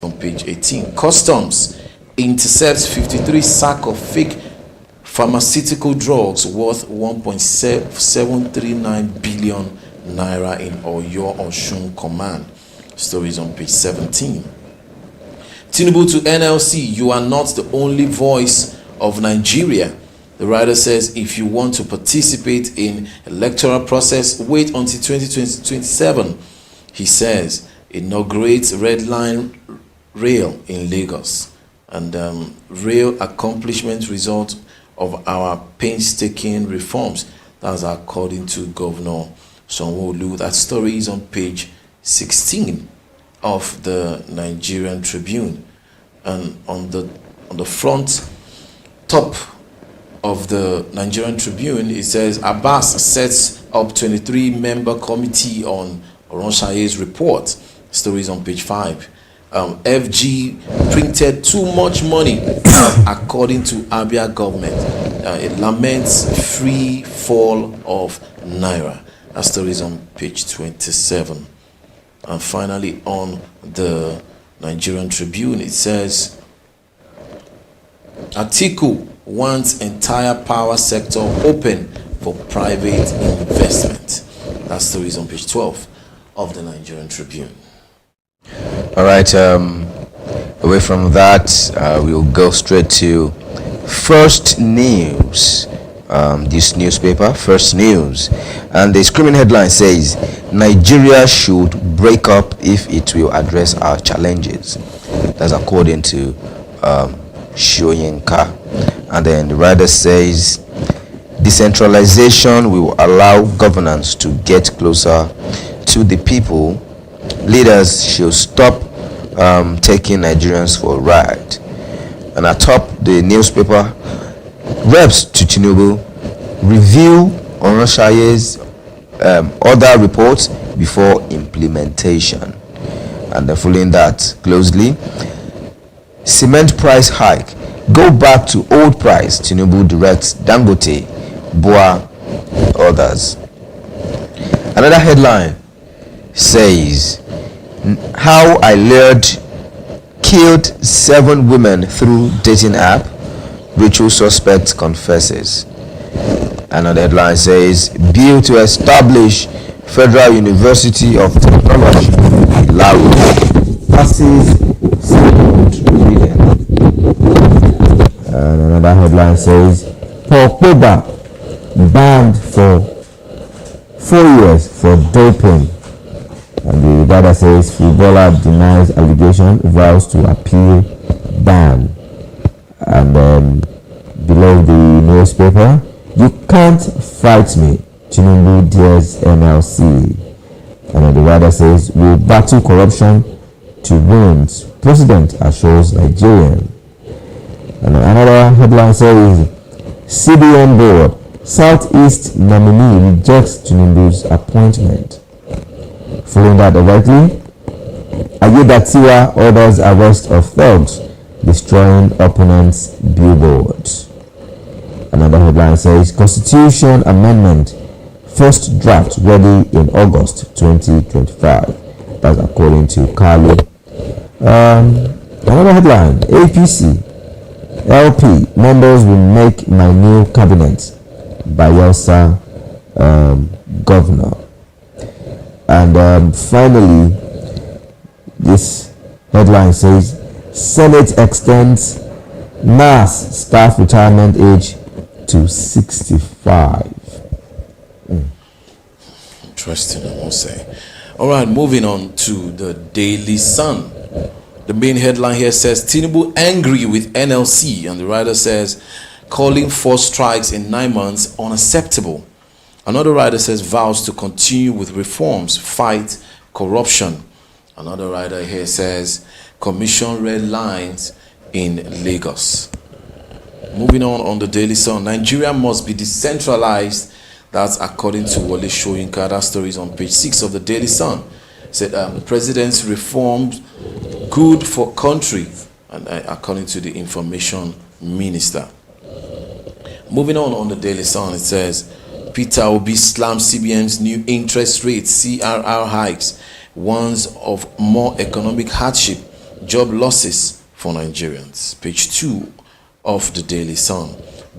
on page 18. Customs intercepts 53 sack of fake pharmaceutical drugs worth 1.739 billion naira in Oyo Osun Command. Stories on page 17. Tinubu to NLC, you are not the only voice of Nigeria. The writer says, if you want to participate in electoral process, wait until 2027. He says, inaugurates Red Line Rail in Lagos. And rail accomplishment result of our painstaking reforms. That's according to Governor Sanwo-Olu. That story is on page 16 of the Nigerian Tribune. And on the front top of the Nigerian Tribune, it says Abbas sets up 23-member committee on Oronshaye's report. Stories on page 5. FG printed too much money, according to Abia government. It laments free fall of Naira. That story is on page 27. And finally, on the Nigerian Tribune, it says Atiku wants entire power sector open for private investment. That story is on page 12 of the Nigerian Tribune. All right, away from that, we'll go straight to First News. This newspaper, First News, and the screaming headline says, Nigeria should break up if it will address our challenges. That's according to Shoyinka. And then the writer says, decentralization will allow governance to get closer to the people. Leaders should stop taking Nigerians for a ride. And atop the newspaper, reps to Tinubu review Oronshaye's other reports before implementation. And following that closely, cement price hike, go back to old price. Tinubu directs Dangote, Boa, others. Another headline says, how I lured killed 7 women through dating app. Ritual suspect confesses. Another headline says, bill to establish Federal University of Technology, Laru, passes second reading. And another headline says, Paul Pogba banned for 4 years for doping. And the data says, footballer denies allegation, vows to appeal ban. And below the newspaper, you can't fight me, Tinubu dares NLC. And then the writer says, we'll battle corruption to wins, president assures Nigerian. And another headline says, CBN board, Southeast nominee rejects Tinubu's appointment. Following that directly, Ayedatiwa orders arrest of thugs destroying opponents' billboards. Another headline says, Constitution Amendment, first draft ready in August 2025. That's according to Kalu. Another headline, APC, LP, members will make my new cabinet, Bayelsa governor. And finally, this headline says, Senate extends NAS staff retirement age to 65. Interesting, I must say. All right, moving on to the Daily Sun. The main headline here says, Tinubu angry with NLC. And the writer says, calling for strikes in 9 months unacceptable. Another writer says, vows to continue with reforms, fight corruption. Another writer here says, commission red lines in Lagos. Moving on the Daily Sun, Nigeria must be decentralized. That's according to Wole Soyinka. That story is on page 6 of the Daily Sun. Said the president's reforms good for country, and according to the information minister. Moving on the Daily Sun, it says, Peter Obi slams CBN's new interest rate, CRR hikes, warns of more economic hardship job losses for Nigerians. Page 2 of the Daily Sun.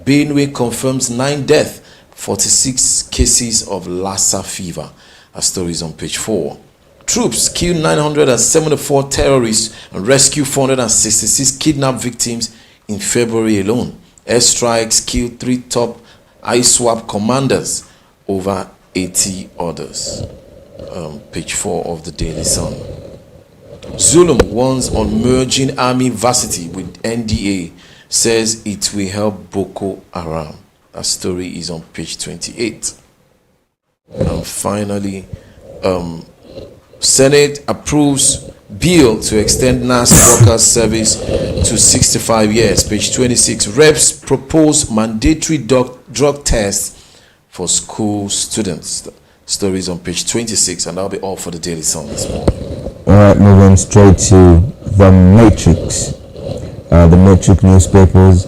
Benue confirms 9 deaths, 46 cases of Lassa fever. A story is on page 4. Troops kill 974 terrorists and rescue 466 kidnapped victims in February alone. Airstrikes killed 3 top ISWAP commanders, over 80 others. Page 4 of the Daily Sun. Zulum warns on merging Army Varsity with NDA, says it will help Boko Haram. That story is on page 28. And finally, Senate approves bill to extend NAS workers service to 65 years. Page 26. Reps propose mandatory drug tests for school students. Stories on page 26, and that'll be all for the Daily Sun this morning. All right, moving straight to the Matrix. The Matrix newspapers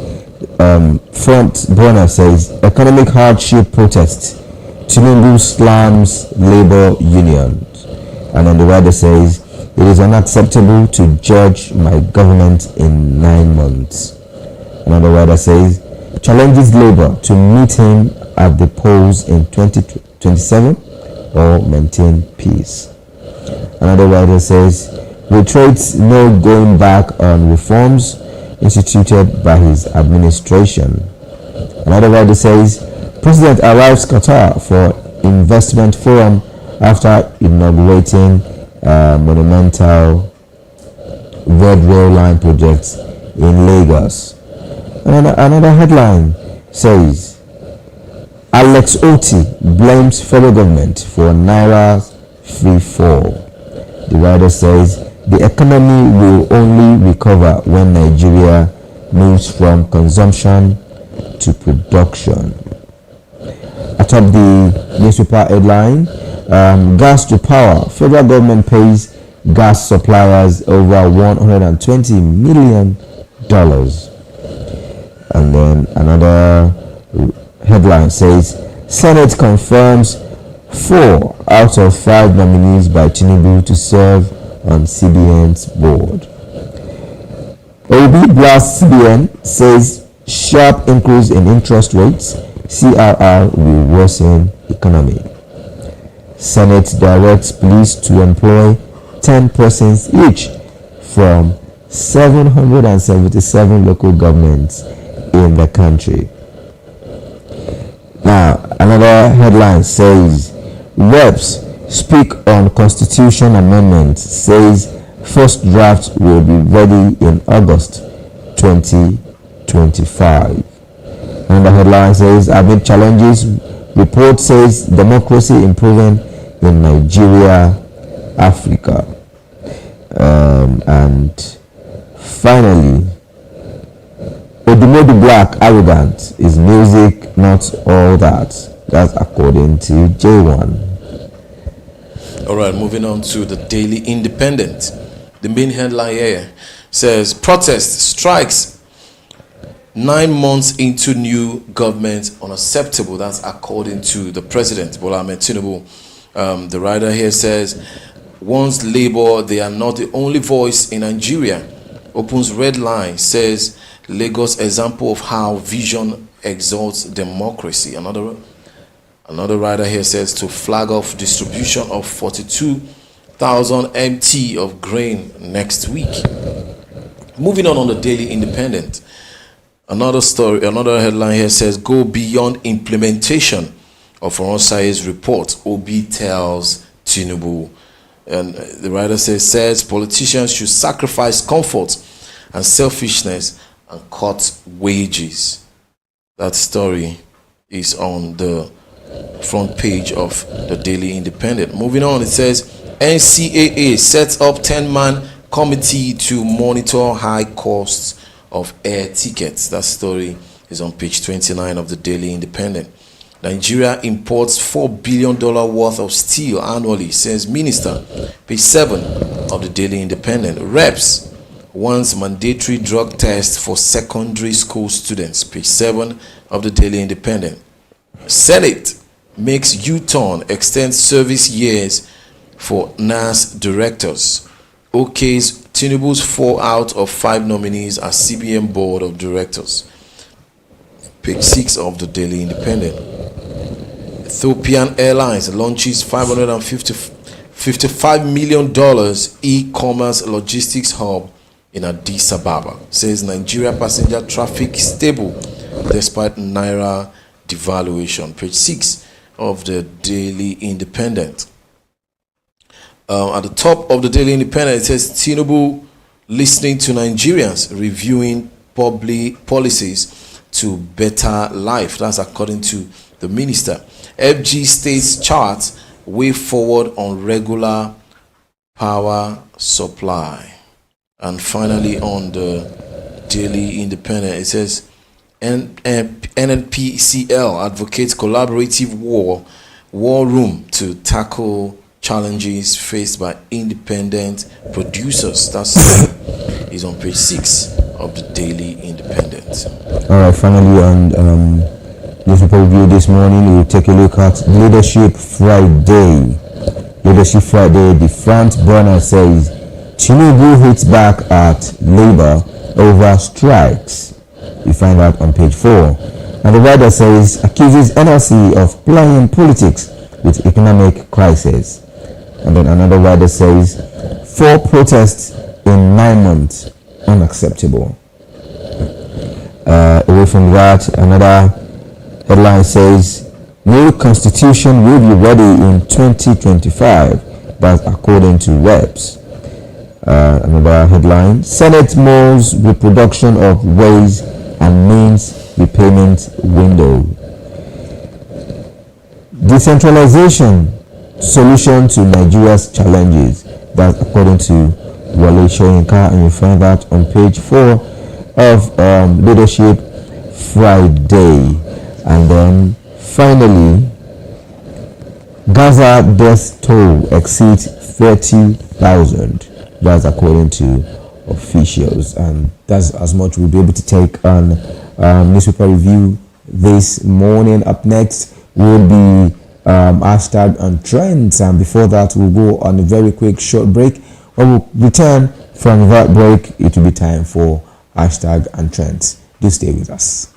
front burner says economic hardship protests. Tinubu slams labor unions, and on the right says it is unacceptable to judge my government in 9 months. Another writer says challenges labor to meet him at the polls in 2027 or maintain peace. Another writer says reiterates no going back on reforms instituted by his administration. Another writer says President arrives Qatar for investment forum after inaugurating monumental red rail line projects in Lagos. Another headline says Alex Oti blames federal government for Naira's free fall. The writer says the economy will only recover when Nigeria moves from consumption to production. Atop the newspaper headline, gas to power. Federal government pays gas suppliers over $120 million. And then another headline says Senate confirms 4 out of 5 nominees by Tinubu to serve on CBN's board. OB blasts CBN, says sharp increase in interest rates. CRR will worsen economy. Senate directs police to employ 10 persons each from 777 local governments in the country. Now, another headline says reps speak on constitution amendment, says first draft will be ready in August 2025. Another headline says amid challenges, report says democracy improving in Nigeria, Africa. And finally, Odumodu Black arrogant is music not all that. That's according to J1. All right, moving on to the Daily Independent. The main headline here says protest strikes 9 months into new government unacceptable. That's according to the president, Bola Ahmed Tinubu. The writer here says, once Labour, they are not the only voice in Nigeria. Opens red line, says Lagos example of how vision exalts democracy. Another writer here says to flag off distribution of 42,000 MT of grain next week. Moving on the Daily Independent. Another headline here says go beyond implementation of Oronsaye's report. Obi tells Tinubu. And the writer says politicians should sacrifice comfort and selfishness and cut wages. That story is on the front page of the Daily Independent. Moving on, it says NCAA sets up 10-man committee to monitor high costs of air tickets. That story is on page 29 of the Daily Independent. Nigeria imports $4 billion worth of steel annually, says Minister. Page 7 of the Daily Independent. Reps wants mandatory drug test for secondary school students. Page 7 of the Daily Independent. Senate makes U-turn, extends service years for NAS directors. OK's Tinubu's 4 out of 5 nominees as CBN Board of Directors. Page 6 of the Daily Independent. Ethiopian Airlines launches $555 million e-commerce logistics hub in Addis Ababa. Says Nigeria passenger traffic stable despite Naira devaluation. Page 6 of the Daily Independent. At the top of the Daily Independent, it says Tinubu listening to Nigerians, reviewing public policies to better life. That's according to the minister. FG states charts way forward on regular power supply. And finally, on the Daily Independent, it says NNPCL advocates collaborative war room to tackle challenges faced by independent producers. That's is on page 6 of the Daily Independent. All right, finally, on newspaper review this morning, we'll take a look at Leadership Friday. Leadership Friday, the front burner says Tinubu hits back at Labour over strikes. You find that on page 4. And the writer says accuses NLC of playing politics with economic crisis. And then another writer says 4 protests in 9 months, unacceptable. Away from that, another headline says new constitution will be ready in 2025. That's according to Reps. Another headline, Senate mulls reproduction of ways and means repayment window. Decentralization solution to Nigeria's challenges. That's according to Wale Soyinka, and you find that on page 4 of Leadership Friday. And then finally, Gaza death toll exceeds 30,000. That's according to officials, and that's as much we'll be able to take on newspaper review this morning. Up next will be hashtag and trends, and before that we'll go on a very quick short break. When we return from that break, it will be time for hashtag and trends. Do stay with us.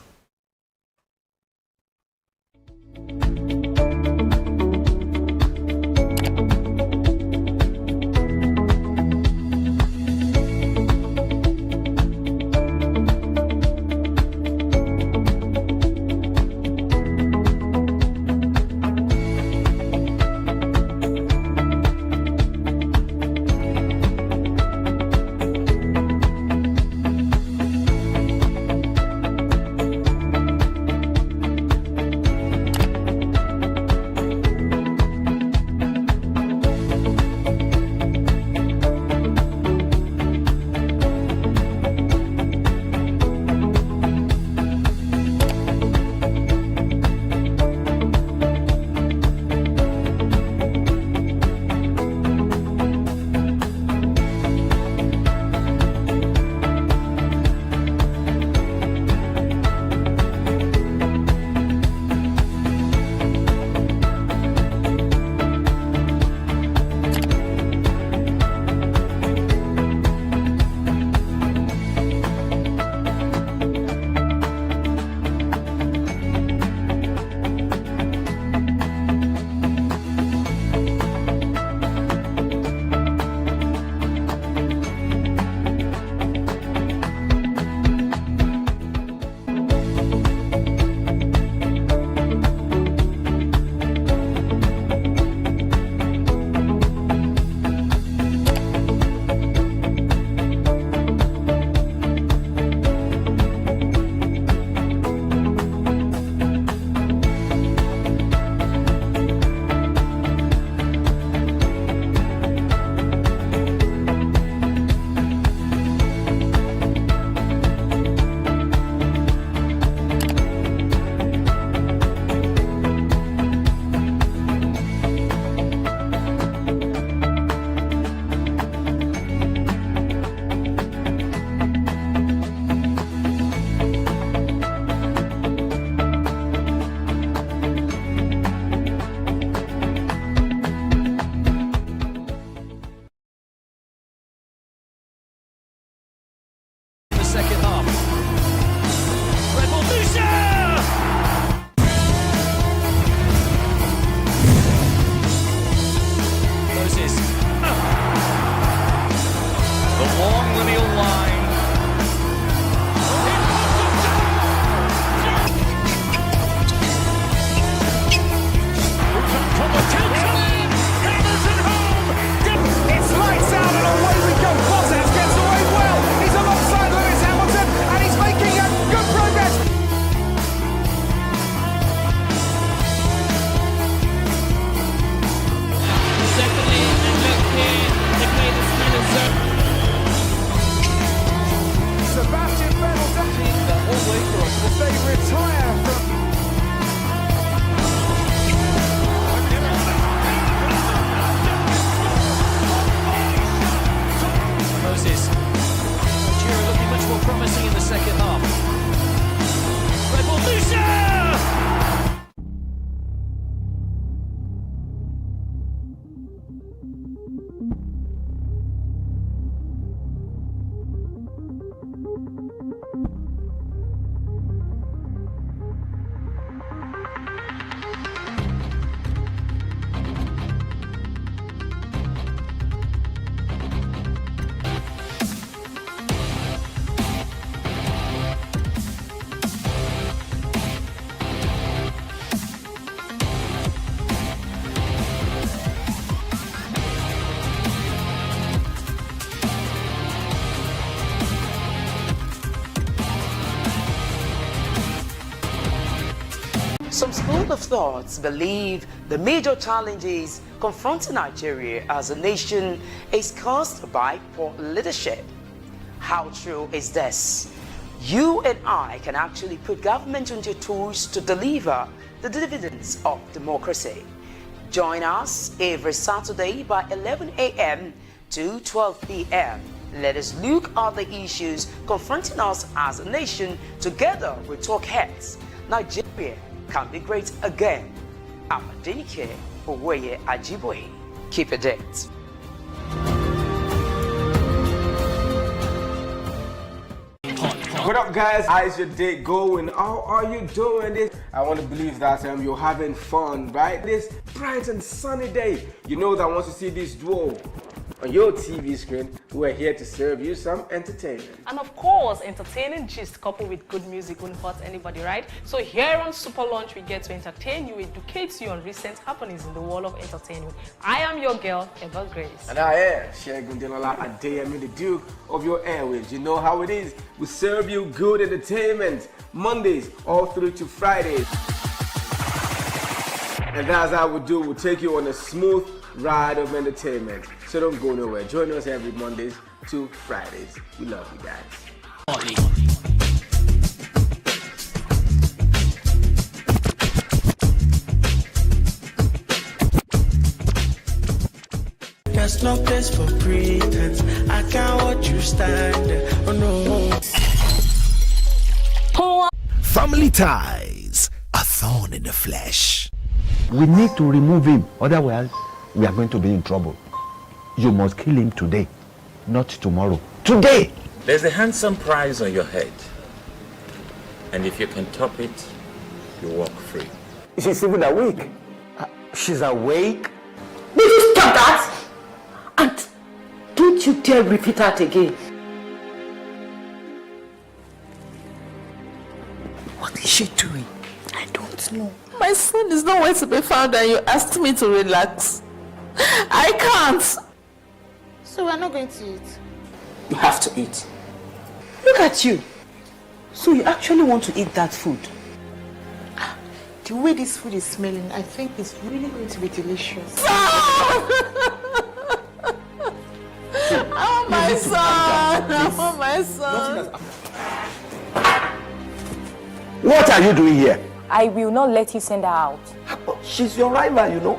midfield line. It's lights out and away we go. Bottas gets away well. He's alongside Lewis Hamilton and he's making good progress. Secondly, and look here, they play this kind of zone. Sebastian Vettel touching the whole way through. If they retire from Moses. Nigeria looking much more promising in the second half. Red Bull Lucia! Some school of thoughts believe the major challenges confronting Nigeria as a nation is caused by poor leadership. How true is this? You and I can actually put government into tools to deliver the dividends of democracy. Join us every Saturday by 11 a.m. to 12 p.m. Let us look at the issues confronting us as a nation together with talk heads. Nigeria can be great again. I'm Adenike Oweye Ajiboye. Keep it date. What up, guys? How's your day going? How are you doing this? I want to believe that you're having fun, right? This bright and sunny day. You know that once you see this duo on your TV screen, we're here to serve you some entertainment. And of course, entertaining gist coupled with good music won't hurt anybody, right? So here on Super Lunch, we get to entertain you, educate you on recent happenings in the world of entertainment. I am your girl, Eva Grace. And I am Shegun Delola Adeyemi, the Duke of your airwaves. You know how it is. We serve you good entertainment Mondays all through to Fridays. And that's how we do. We'll take you on a smooth ride of entertainment. So don't go nowhere. Join us every Mondays to Fridays. We love you guys. There's no place for pretense. I can't watch you stand there. Oh no. Family ties, a thorn in the flesh. We need to remove him, otherwise we are going to be in trouble. You must kill him today, not tomorrow. Today! There's a handsome prize on your head. And if you can top it, you walk free. She's even awake. She's awake? Will you stop that? And don't you dare repeat that again. What is she doing? I don't know. My son is nowhere to be found and you asked me to relax. I can't. So we're not going to eat? You have to eat. Look at you. So you actually want to eat that food? The way this food is smelling, I think it's really going to be delicious. Oh my son! Oh my son! What are you doing here? I will not let you send her out. She's your rival, you know.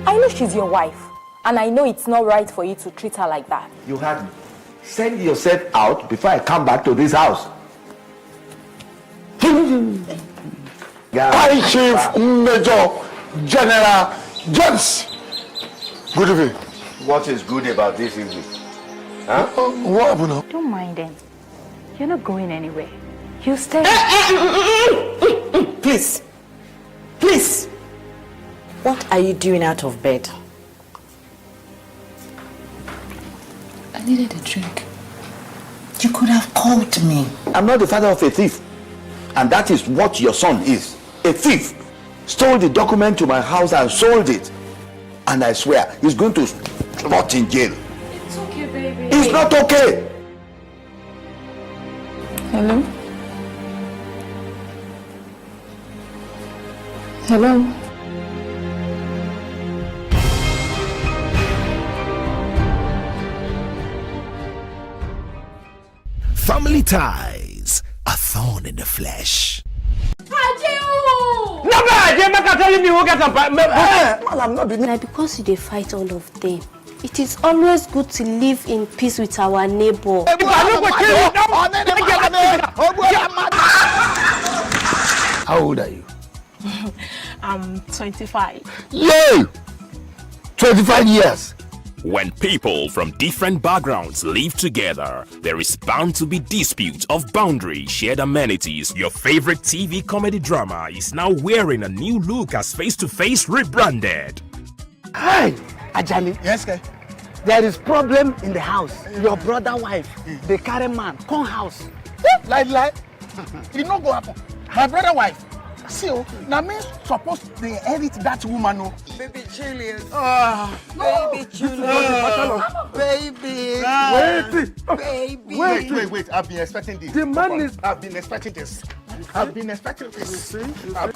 I know she's your wife, and I know it's not right for you to treat her like that. You heard me. Send yourself out before I come back to this house. High Chief Major General James. Good evening. What is good about this evening? Huh? What happened now? Don't mind them. You're not going anywhere. You stay. Please. Please. What are you doing out of bed? I needed a drink. You could have called me. I'm not the father of a thief. And that is what your son is. A thief. Stole the document to my house and sold it. And I swear, he's going to rot in jail. It's okay, baby. It's not okay. Hello? Hello? Family ties, a thorn in the flesh. Because they fight all of them, it is always good to live in peace with our neighbor. How old are you? I'm 25. Yay! 25 years. When people from different backgrounds live together, there is bound to be dispute of boundary, shared amenities. Your favorite TV comedy drama is now wearing a new look as Face to Face rebranded. Hi, Ajani. Yes, sir. There is problem in the house. Your brother wife, the carry man, come house. Lie. It no go happen. My brother wife. See, now me supposed to inherit that woman. Oh. Baby Julius. Baby Julius. Baby. Baby. Wait. I've been expecting this. I've been expecting this.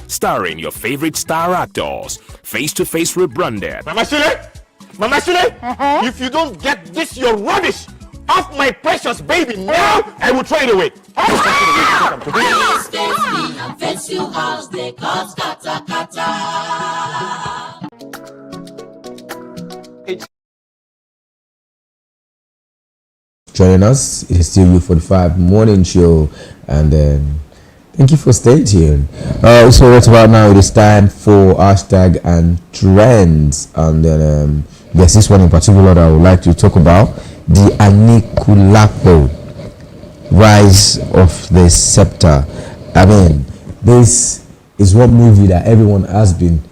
Starring your favorite star actors, Face to Face rebranded. Mama Shule, if you don't get this your rubbish off my precious baby now, I will throw it away. Joining us, it is still U45 morning show, and thank you for staying tuned. So right about now, it is time for hashtag and trends, and then there's this one in particular that I would like to talk about: the Anikulapo rise of the scepter. I mean, this is one movie that everyone has been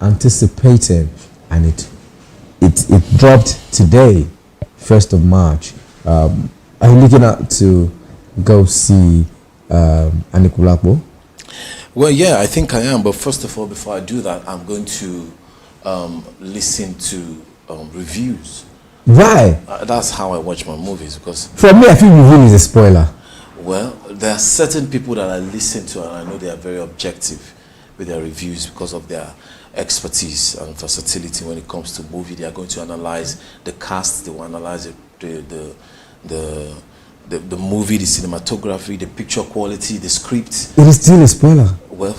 anticipating, and it dropped today, 1st of March. Are you looking out to go see Anikulapo? Well, yeah, I think I am. But first of all, before I do that, I'm going to listen to reviews. Why? That's how I watch my movies, because for me, I feel review is a spoiler. Well, there are certain people that I listen to, and I know they are very objective with their reviews because of their expertise and versatility when it comes to movie. They are going to analyze the cast, they will analyze the movie, the cinematography, the picture quality, the script. It is still a spoiler. Well,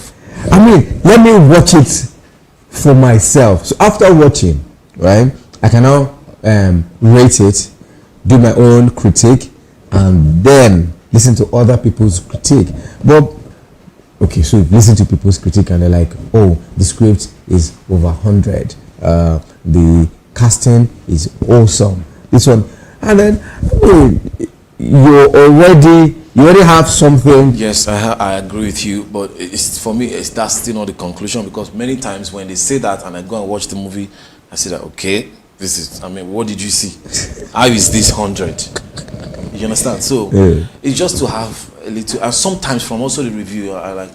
I mean, let me watch it for myself. So after watching, right, I can now rate it, do my own critique, and then listen to other people's critique. But okay, so listen to people's critique and they're like, oh, the script is over 100, the casting is awesome, this one, and then you already have something. Yes, I agree with you, but it's for me, that's still not the conclusion, because many times when they say that and I go and watch the movie, I say that, okay, this is, I mean, what did you see? How is this 100? You understand? So it's just to have a little, and sometimes from also the review, I like,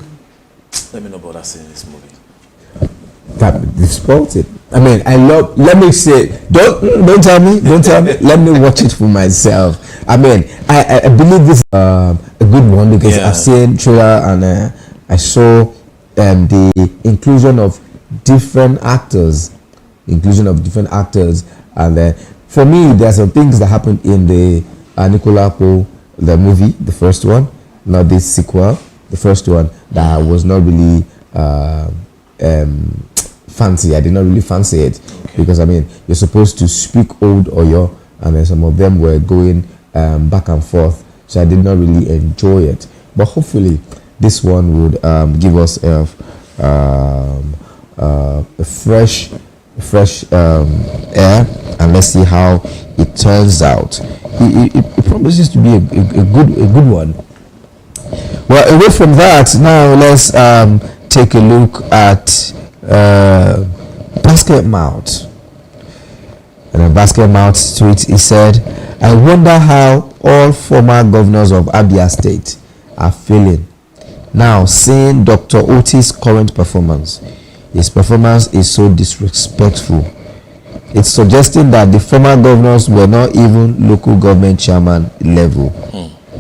let me know about that seeing this movie. That spoiled it. I mean, let me say, don't tell me, let me watch it for myself. I mean, I believe this is a good one, because I've seen trailer and I saw the inclusion of different actors, and for me, there are some things that happened in the Anikulapo, the movie, the first one, not this sequel, the first one, that was not really fancy. I did not really fancy it, because I mean, you're supposed to speak Old Oyo, and then some of them were going back and forth, so I did not really enjoy it. But hopefully this one would give us a fresh air, and let's see how it turns out. It promises to be a good one. Well, away from that, now let's take a look at Basket Mouth. And a basket mouth tweet, he said, I wonder how all former governors of Abia State are feeling now seeing Dr. Oti's current performance. His performance is so disrespectful. It's suggesting that the former governors were not even local government chairman level.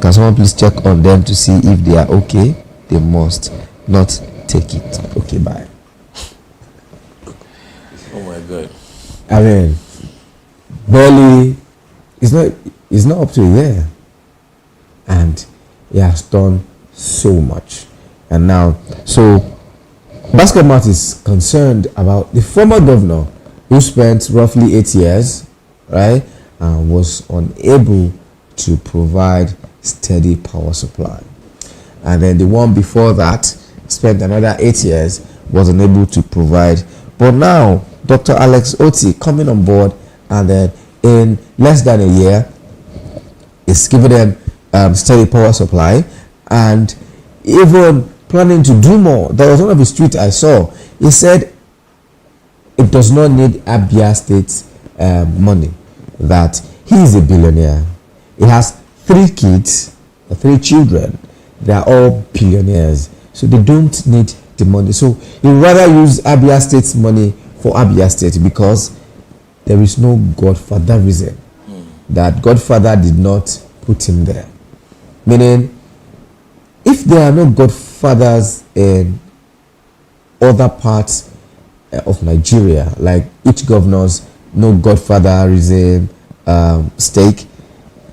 Can someone please check on them to see if they are okay? They must not take it. Okay, bye. Oh my God. I mean, barely, it's not up to a year. And he has done so much. And now, so Basket Mouth is concerned about the former governor who spent roughly 8 years, right, and was unable to provide steady power supply. And then the one before that spent another 8 years, was unable to provide. But now, Dr. Alex Oti coming on board, and then in less than a year, is giving them steady power supply, and even planning to do more. There was one of his tweets I saw. He said it does not need Abia State money, that he is a billionaire. He has 3 kids, 3 children. They are all billionaires, so they don't need the money. So he would rather use Abia State's money for Abia State, because there is no godfatherism. That Godfather did not put him there. Meaning, if there are no godfathers in other parts of Nigeria, like each governor's no godfatherism stake,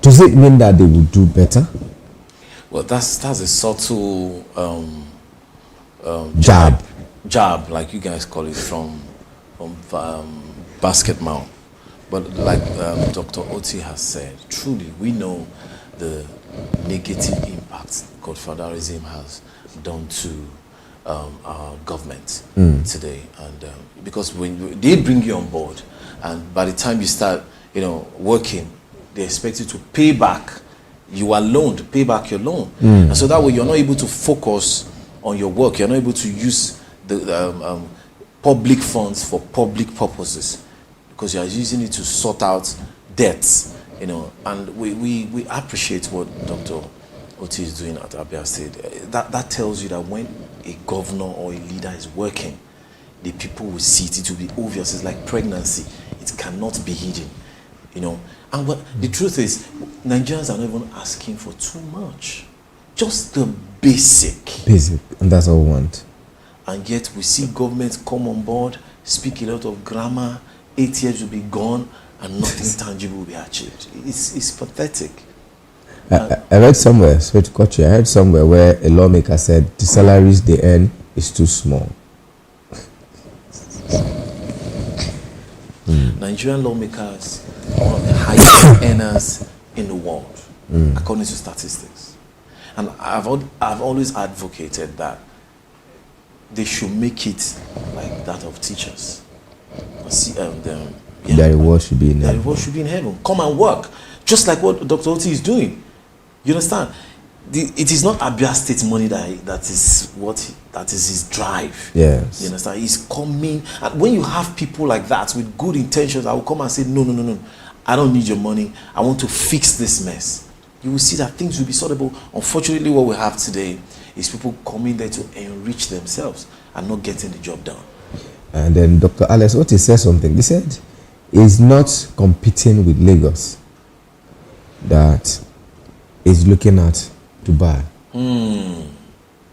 does it mean that they will do better? Well, that's a subtle jab, like you guys call it, from Basket Mouth. But like Dr. Oti has said, truly we know the negative impact godfatherism has done to our government today. And because when they bring you on board, and by the time you start, working, they expect you to pay back. You are loaned, pay back your loan, and so that way you're not able to focus on your work. You're not able to use the public funds for public purposes, because you are using it to sort out debts. And we appreciate what Dr. Oti is doing at Abia State. That tells you that when a governor or a leader is working, the people will see it. It will be obvious. It's like pregnancy. It cannot be hidden. And the truth is, Nigerians are not even asking for too much. Just the basic. And that's all we want. And yet we see governments come on board, speak a lot of grammar, 8 years will be gone, and nothing tangible will be achieved. It's pathetic. I read somewhere, sorry to cut you, I heard somewhere where a lawmaker said the salaries they earn is too small. Nigerian lawmakers are one of the highest earners in the world, according to statistics. And I've always advocated that they should make it like that of teachers. Their reward should be in heaven. Their reward should be in heaven. Come and work, just like what Dr. Oti is doing. You understand? It is not Abia State money that is his drive. Yes. You understand? He's coming, and when you have people like that with good intentions, I will come and say, no, I don't need your money. I want to fix this mess. You will see that things will be sortable. Unfortunately, what we have today is people coming there to enrich themselves and not getting the job done. And then Dr. Alex Oti said something. He said he's not competing with Lagos, that he's looking at Dubai.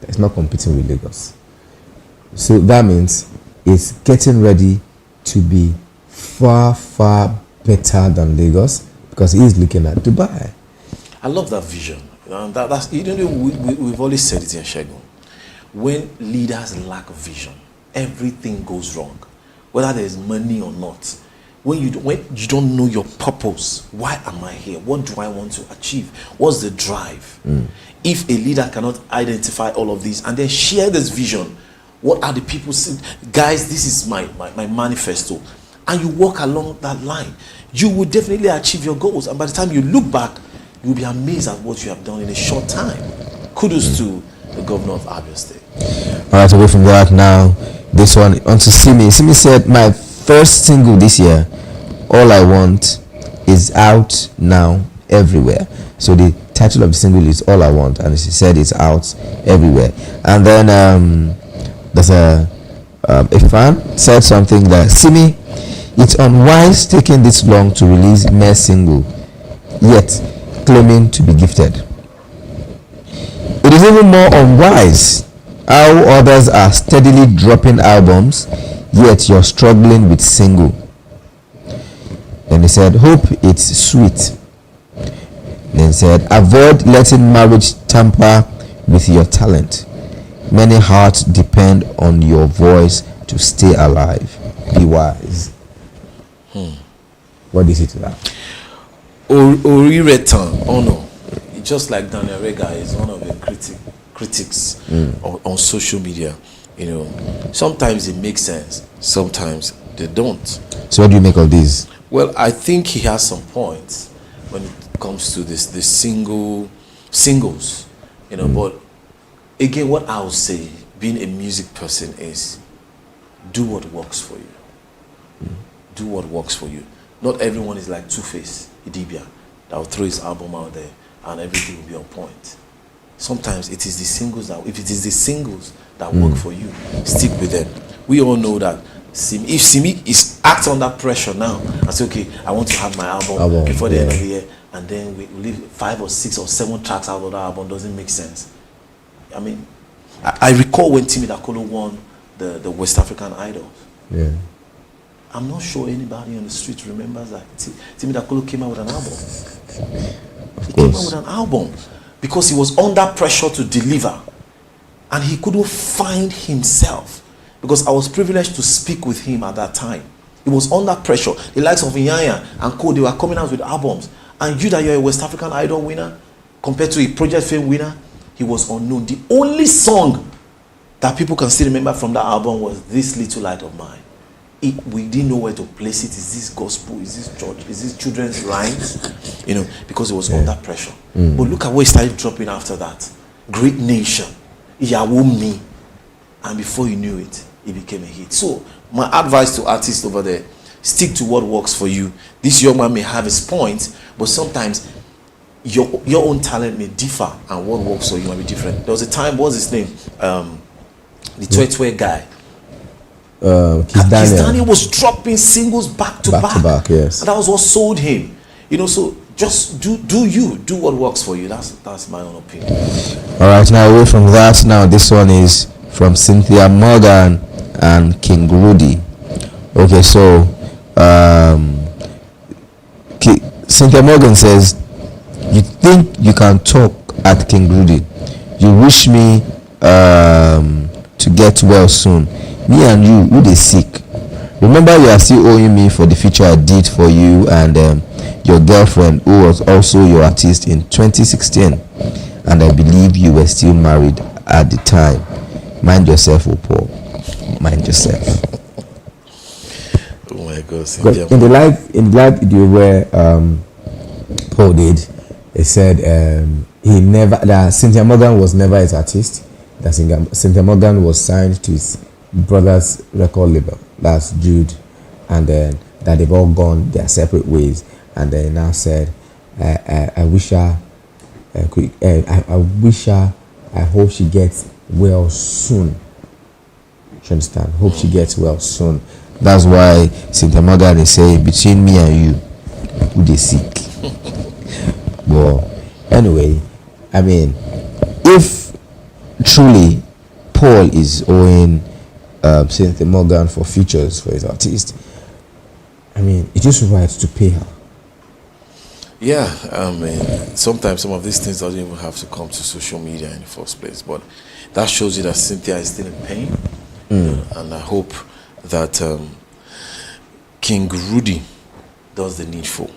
It's not competing with Lagos. So that means it's getting ready to be far, far better than Lagos, because he's looking at Dubai. I love that vision. That's, we've always said it in Shegun. When leaders lack vision, everything goes wrong, whether there's money or not. When you don't know your purpose, why am I here? What do I want to achieve? What's the drive? If a leader cannot identify all of these and then share this vision, what are the people saying? Guys, this is my manifesto, and you walk along that line, you will definitely achieve your goals. And by the time you look back, you'll be amazed at what you have done in a short time. Kudos to the governor of Abia State. All right, away from that now, this one on to Simi. Simi said, my first single this year All I Want is out now everywhere. So the title of the single is All I Want, and she said it's out everywhere. And then there's a fan said something that, Simi, it's unwise taking this long to release mere single, yet claiming to be gifted. It is even more unwise how others are steadily dropping albums, yet you're struggling with single. Then he said, hope it's sweet. Then he said, avoid letting marriage tamper with your talent. Many hearts depend on your voice to stay alive. Be wise. What do you say to that? Oriretan, oh no. Just like Daniel Rega is one of the critics on social media. You know, sometimes it makes sense, sometimes they don't. So what do you make of this? Well, I think he has some points when it comes to this singles, you know. But again, what I would say, being a music person, is do what works for you. Do what works for you. Not everyone is like Two-Face Idibia that will throw his album out there and everything will be on point. Sometimes it is the singles that, if it is the singles that work for you, stick with them. We all know that if Simi is act under pressure now and say, okay, I want to have my album before the end of the year, and then we leave 5 or 6 or 7 tracks out of that album, doesn't make sense. I mean, I recall when Timi Dakolo won the West African Idols. Yeah. I'm not sure anybody on the street remembers that Timi Dakolo came out with an album. He came out with an album because he was under pressure to deliver, and he couldn't find himself. Because I was privileged to speak with him at that time. He was under pressure. The likes of Inyanya and Co, they were coming out with albums. And you, that you're a West African Idol winner, compared to a Project Fame winner, he was unknown. The only song that people can still remember from that album was This Little Light of Mine. We didn't know where to place it. Is this gospel? Is this church? Is this children's rhymes? You know, because it was under pressure. But look at what he started dropping after that. Great Nation, Iyawo Mi. And before you knew it, it became a hit. So my advice to artists over there, stick to what works for you. This young man may have his points, but sometimes your own talent may differ, and what works for you might be different. There was a time, what's his name? The Twe guy. Kiss Daniel was dropping singles back to back. Yes. And that was what sold him. You know, so just do what works for you. That's my own opinion. All right, now away from that, now this one is from Cynthia Morgan and King Rudy. Okay, so Cynthia Morgan says, you think you can talk at King Rudy. You wish me to get well soon. Me and you, who they sick? Remember, you are still owing me for the feature I did for you and your girlfriend, who was also your artist in 2016, and I believe you were still married at the time. Mind yourself, Paul. Mind yourself. Oh my God! In the live video where Paul did, he said that Cynthia Morgan was never his artist. That Cynthia Morgan was signed to his brother's record label, that's Jude, and then that they've all gone their separate ways. And then now said, I wish her, I hope she gets well soon. You understand? Hope she gets well soon. That's why Cynthia Morgan is saying, between me and you, who they sick. Well, anyway, I mean, if truly Paul is owing Cynthia Morgan for features for his artist, I mean, it is right to pay her. Yeah, I mean, sometimes some of these things don't even have to come to social media in the first place, but that shows you that Cynthia is still in pain. And I hope that King Rudy does the needful,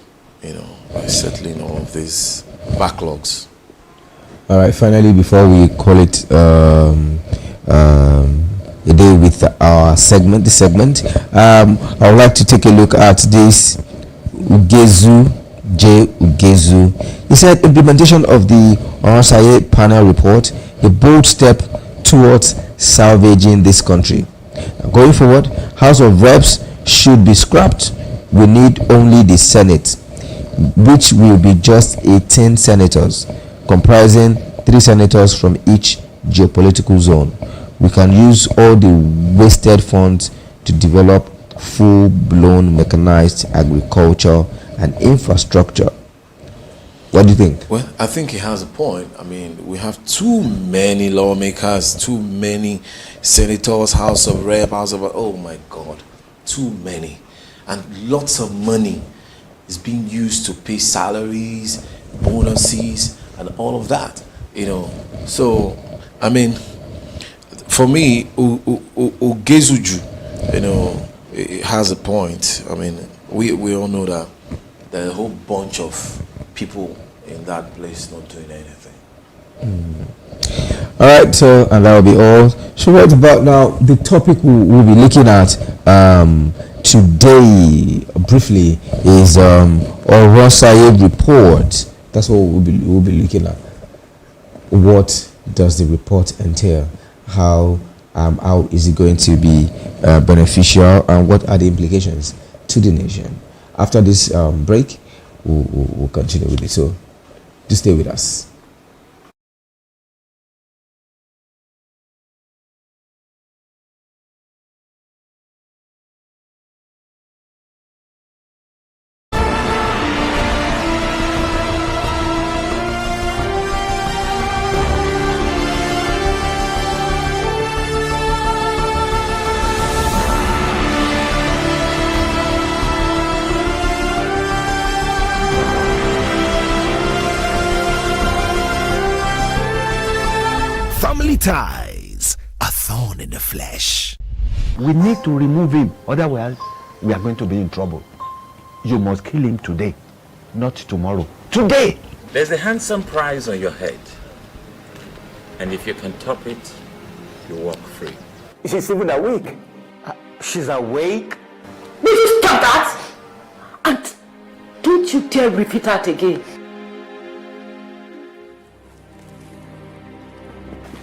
by settling all of these backlogs. All right, finally, before we call it a day with our segment, I would like to take a look at this Ugezu. He said implementation of the Oronsaye panel report, a bold step towards salvaging this country. Going forward, House of Reps should be scrapped we need only the Senate, which will be just 18 senators, comprising 3 senators from each geopolitical zone. We can use all the wasted funds to develop full-blown mechanized agriculture and infrastructure. What do you think? Well, I think he has a point. I mean, we have too many lawmakers, too many senators, House of Rep, House of... Oh my God, too many. And lots of money is being used to pay salaries, bonuses, and all of that, you know. So, I mean, for me, Ugezuju, you know, it has a point. I mean, we all know that there's a whole bunch of people in that place not doing anything. All right, so and that will be all. So what about now the topic we'll be looking at today briefly is Orosanye report. That's what we'll be looking at. What does the report entail? How is it going to be beneficial, and what are the implications to the nation? After this break, we'll continue with it. So just stay with us. Ties, a thorn in the flesh. We need to remove him, otherwise we are going to be in trouble. You must kill him today, not tomorrow. Today! There's a handsome prize on your head. And if you can top it, you walk free. She's even awake. She's awake? Will you stop that? And don't you dare repeat that again.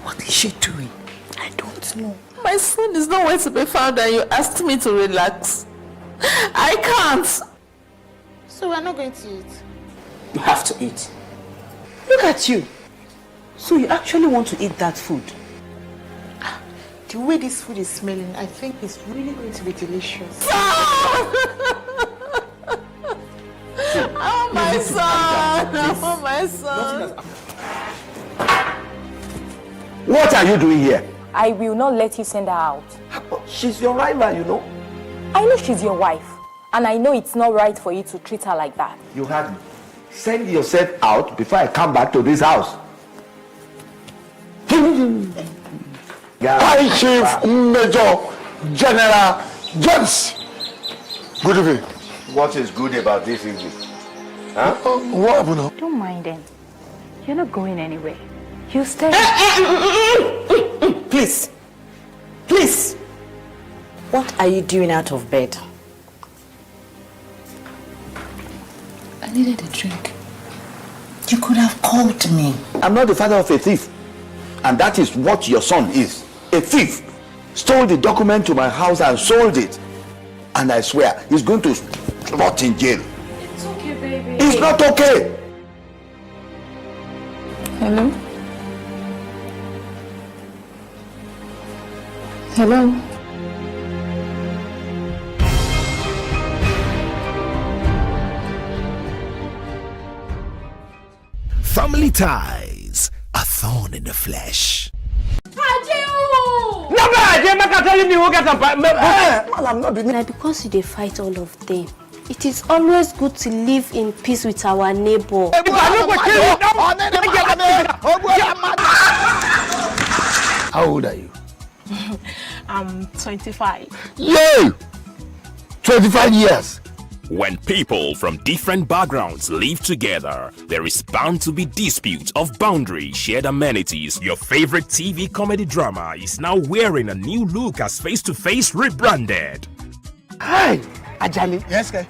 What is she doing? I don't know. My son is nowhere to be found and you asked me to relax. I can't. So we're not going to eat? You have to eat. Look at you. So you actually want to eat that food? The way this food is smelling, I think it's really going to be delicious. Oh my son! Oh my son! What are you doing here? I will not let you send her out. She's your rival, you know. I know she's your wife, and I know it's not right for you to treat her like that. You heard me. Send yourself out before I come back to this house. High Chief Major General James. Good evening. What is good about this evening? Huh? What happened now? Don't mind them. You're not going anywhere. You stay. Please. Please. What are you doing out of bed? I needed a drink. You could have called me. I'm not the father of a thief. And that is what your son is. A thief. Stole the document to my house and sold it. And I swear, he's going to rot in jail. It's okay, baby. It's not okay. Hello? Hello? Family ties, a thorn in the flesh. Because they fight all of them, it is always good to live in peace with our neighbor. How old are you? I'm 25. Yay! 25 years. When people from different backgrounds live together, there is bound to be dispute of boundary, shared amenities. Your favorite TV comedy drama is now wearing a new look as Face to Face rebranded. Hi, Ajali. Yes, sir.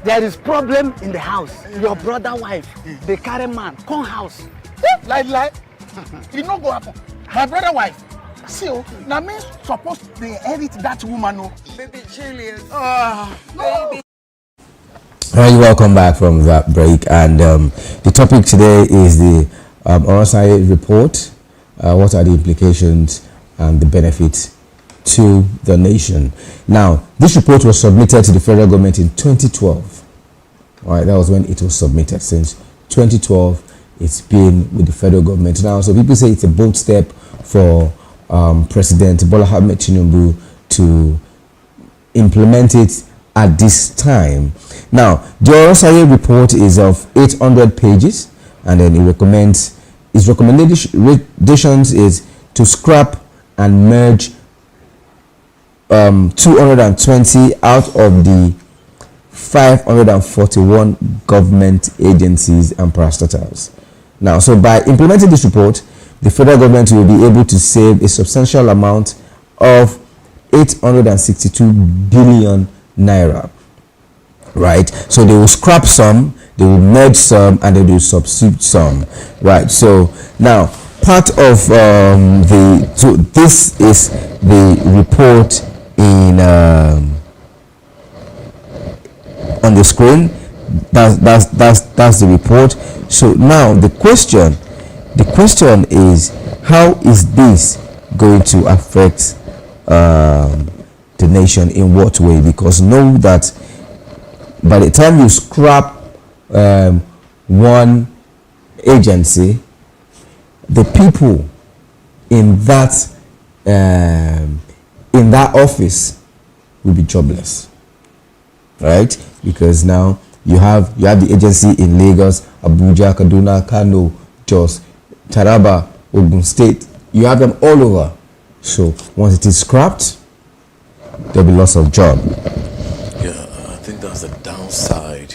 There is problem in the house. Your brother wife, the carry man, come house. Lie. It no go happen. My brother wife. See, now me supposed to inherit that woman. Baby Julius. Baby. All right, welcome back from that break. And the topic today is the RSI report. What are the implications and the benefits to the nation? Now, this report was submitted to the federal government in 2012. All right, that was when it was submitted. Since 2012, it's been with the federal government now. So people say it's a bold step for President Bola Ahmed Tinubu to implement it at this time. Now, the RSI report is of 800 pages, and then it recommends, its recommendations is to scrap and merge 220 out of the 541 government agencies and parastatals. Now, so by implementing this report, the federal government will be able to save a substantial amount of 862 billion naira. Right, so they will scrap some, they will merge some, and they will substitute some. Right, so now part of so this is the report in on the screen. That's the report. So now the question is, how is this going to affect the nation? In what way? Because know that by the time you scrap one agency, the people in that office will be jobless, right? Because now you have the agency in Lagos, Abuja, Kaduna, Kano, Jos, Taraba, Ogun State. You have them all over. So once it is scrapped, there'll be loss of job. I think that's the downside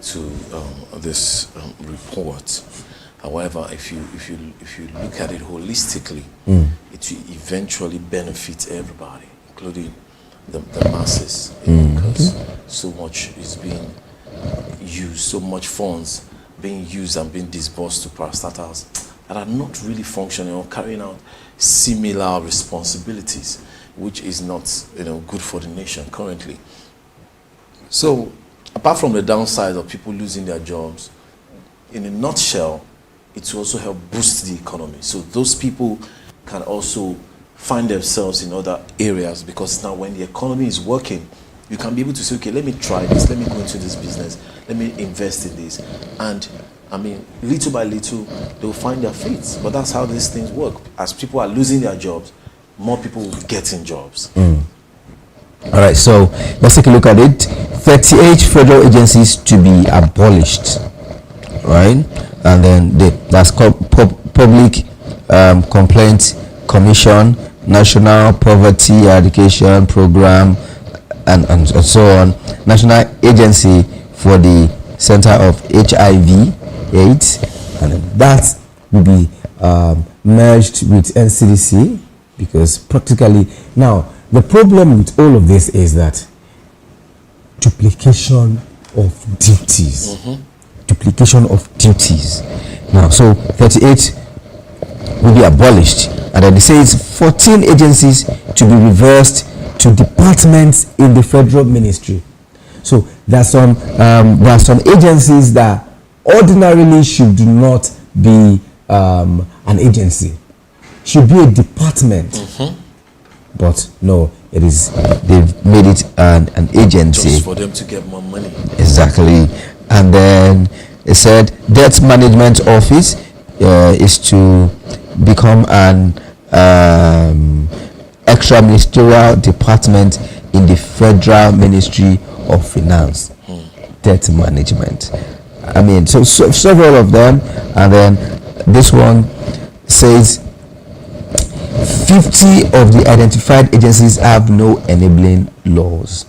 to this report. However, if you look at it holistically, it will eventually benefit everybody, including the masses, because so much is being used, so much funds being used and being disbursed to parastatals that are not really functioning or carrying out similar responsibilities, which is not good for the nation currently. So, apart from the downside of people losing their jobs, in a nutshell, it will also help boost the economy. So those people can also find themselves in other areas, because now when the economy is working, you can be able to say, okay, let me try this, let me go into this business, let me invest in this. And I mean, little by little, they'll find their feet. But that's how these things work. As people are losing their jobs, more people will get in jobs. All right, so let's take a look at it. 38 federal agencies to be abolished, right? And then that's called Public Complaint Commission, National Poverty Eradication Program, and so on. National Agency for the Center of HIV/AIDS, and that will be merged with NCDC, because practically now the problem with all of this is that duplication of duties. Duplication of duties. Now, so 38 will be abolished, and then it says 14 agencies to be reversed to departments in the federal ministry. So there are some agencies that ordinarily should not be an agency, should be a department. But no, it is, they've made it an agency just for them to get more money. Exactly. And then it said debt management office is to become an extra ministerial department in the Federal Ministry of Finance. Debt management. I mean, so several of them. And then this one says 50 of the identified agencies have no enabling laws.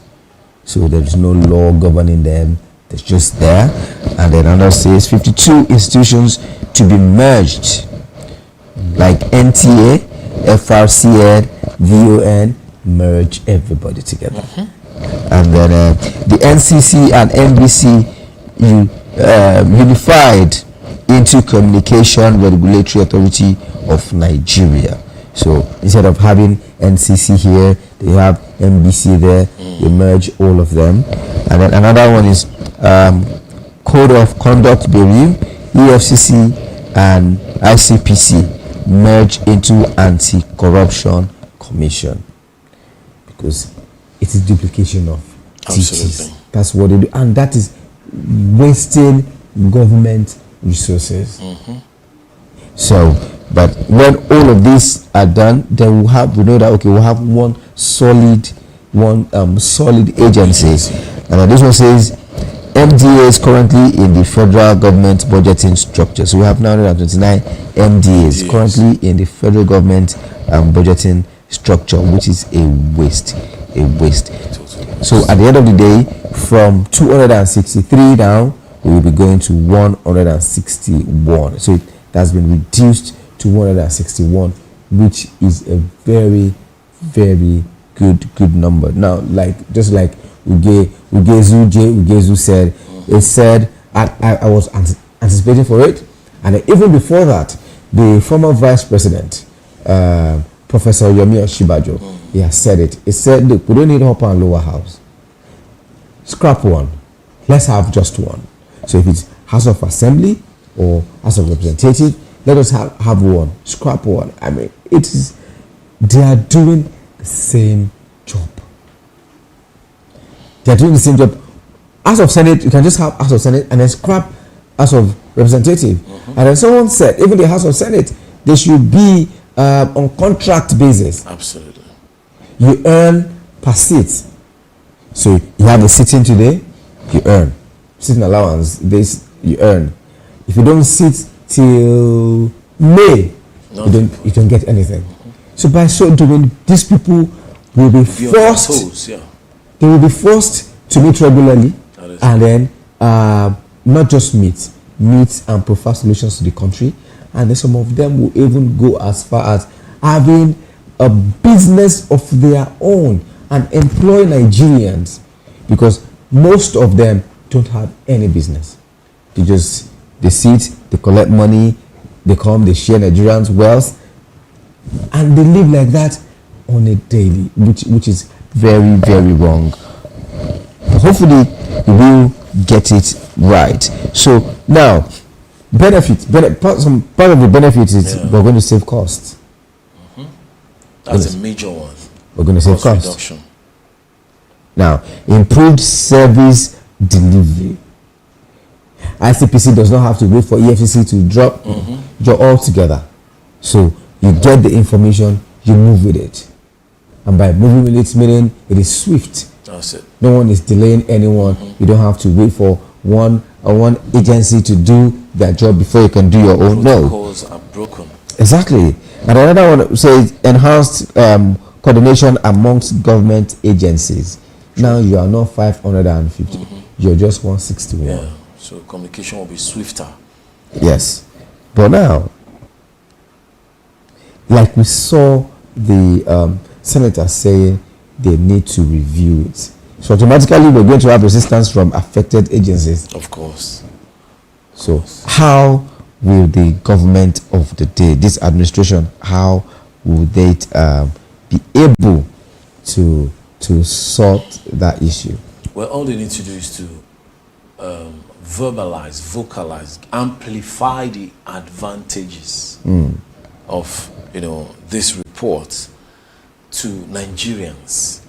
So there is no law governing them. It's just there. And then another says 52 institutions to be merged, like NTA, FRCN, VON, merge everybody together. And then the NCC and NBC unified into Communication Regulatory Authority of Nigeria. So instead of having NCC here, they have NBC there. They merge all of them. And then another one is Code of Conduct Bureau, EFCC, and ICPC merge into Anti-Corruption Commission, because it is duplication of duties. That's what they do, and that is wasting government resources. So, but when all of these are done, then we know that we'll have one solid agency. And this one says MDA is currently in the federal government budgeting structure. So we have 929 MDAs currently in the federal government budgeting structure, which is a waste. So at the end of the day, from 263 now, we will be going to 161. So it has been reduced to 161, which is a very, very good number. Now, just like Ugezu said, it said, I was anticipating for it, and even before that, the former vice president, Professor Yomi Oshibajo, he has said it. He said, look, we don't need upper and lower house. Scrap one. Let's have just one. So if it's House of Assembly or House of Representatives, let us have one. Scrap one. I mean, they are doing the same job. They are doing the same job. House of Senate, you can just have House of Senate and then scrap House of Representative. And then someone said, even the House of Senate, they should be on contract basis. Absolutely. You earn per seat. So you have a sitting today, you earn. Sitting allowance, you earn. If you don't sit till May, you don't get anything. So by so doing, these people will be forced. They will be forced to meet regularly, and then not just meet and provide solutions to the country. And then some of them will even go as far as having a business of their own and employ Nigerians, because most of them don't have any business. They sit, they collect money, they come, they share Nigerians' wealth, and they live like that on a daily, which is very, very wrong. Hopefully, we will get it right. So now, part of the benefit is we're going to save costs. That's a major one. We're going to save costs. Reduction. Now, improved service delivery. ICPC does not have to wait for EFCC to drop all together. So you get the information, you move with it. And by moving with it, meaning it is swift. That's it. No one is delaying anyone. You don't have to wait for one agency to do their job before you can do your own. No. Protocols are broken. Exactly. And another one says enhanced coordination amongst government agencies. Now you are not 550. You're just 161. Yeah. So communication will be swifter. Yes. But now, like we saw the senator saying they need to review it. So automatically we're going to have resistance from affected agencies. Of course. So how will the government of the day, this administration, how will they be able to sort that issue? Well, all they need to do is to vocalize, amplify the advantages of this report to Nigerians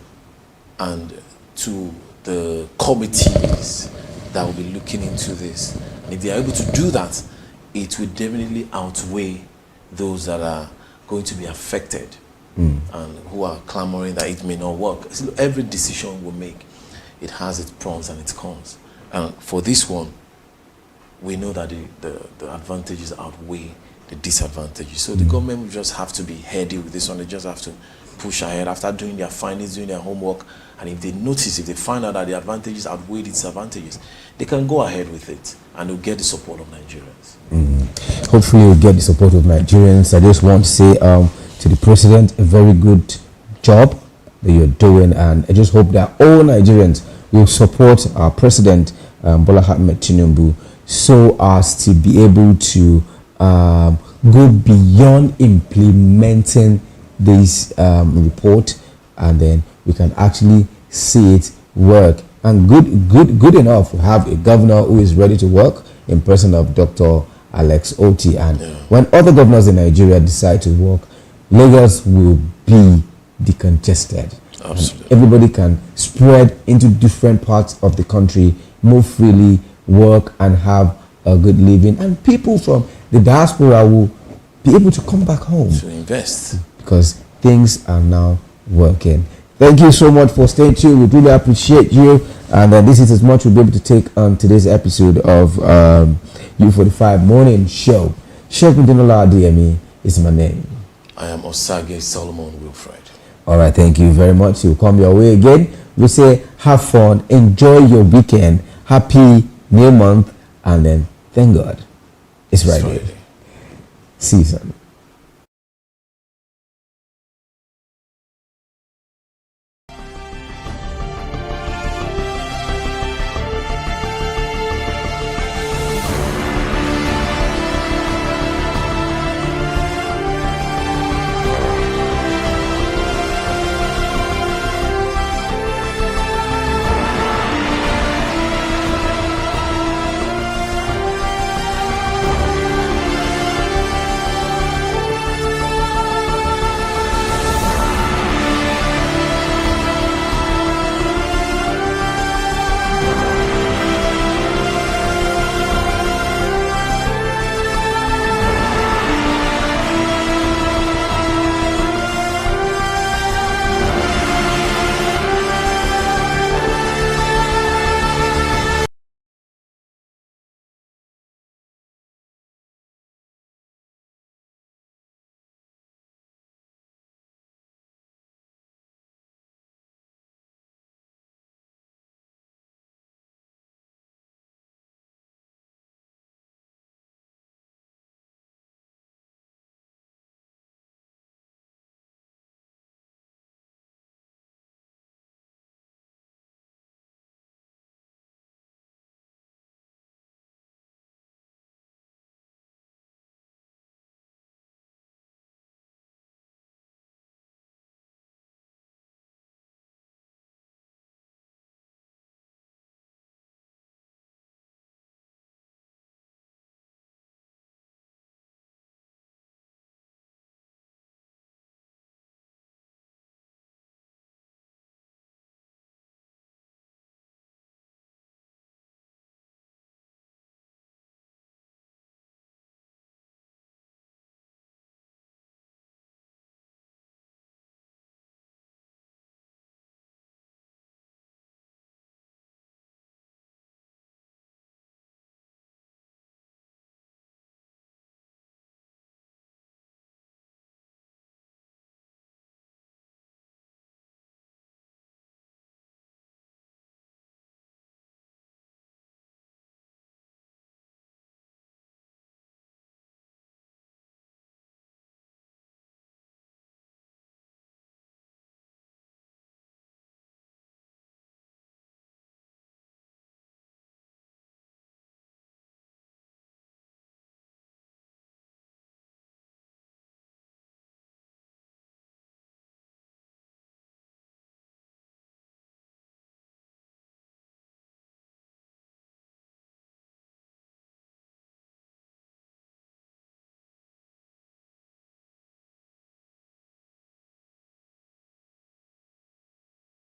and to the committees that will be looking into this. And if they are able to do that, it will definitely outweigh those that are going to be affected and who are clamoring that it may not work. So every decision we make, it has its pros and its cons. And for this one, we know that the advantages outweigh the disadvantages. So the government will just have to be heady with this one. They just have to push ahead after doing their findings, doing their homework. And if they find out that the advantages outweigh the disadvantages, they can go ahead with it and they'll get the support of Nigerians. Hopefully we'll get the support of Nigerians. I just want to say to the president, a very good job that you're doing. And I just hope that all Nigerians will support our president, Bola Ahmed Tinubu, so as to be able to go beyond implementing this report, and then we can actually see it work and good enough to have a governor who is ready to work in person of Dr. Alex Oti. And when other governors in Nigeria decide to work, Lagos will be decongested. Absolutely. Everybody can spread into different parts of the country, move freely, work, and have a good living. And people from the diaspora will be able to come back home to invest, because things are now working. Thank you so much for staying tuned. We really appreciate you. And this is as much we'll be able to take on today's episode of U45 Morning Show. Sheikh Dinola DME is my name. I am Osage Solomon Wilfred. All right, thank you very much. You'll come your way again. We say have fun, enjoy your weekend, happy new month, and then thank God it's Friday. See you soon.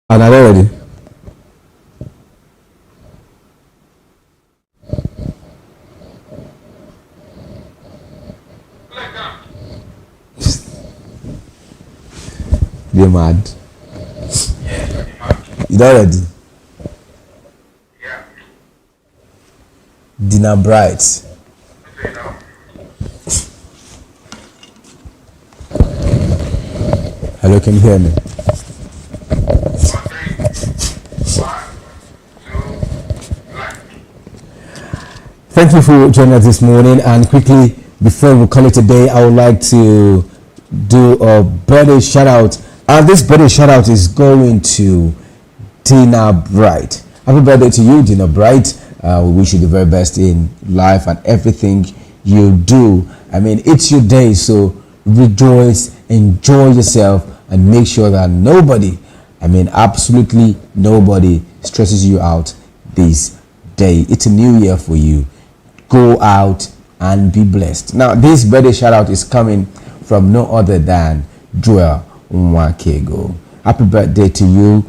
And are they ready? They're mad. You not ready? Yeah. Dinner Bright. Hello, can you hear me? Thank you for joining us this morning. And quickly, before we call it a day, I would like to do a birthday shout out. And this birthday shout out is going to Dinner Bright. Happy birthday to you, Dinner Bright. We wish you the very best in life and everything you do. I mean, it's your day, so rejoice, enjoy yourself, and make sure that nobody I mean, absolutely nobody stresses you out this day. It's a new year for you. Go out and be blessed. Now, this birthday shout out is coming from no other than Joel Nwakego. Happy birthday to you,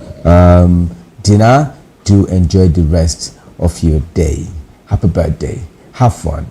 Dina. Do enjoy the rest of your day. Happy birthday. Have fun.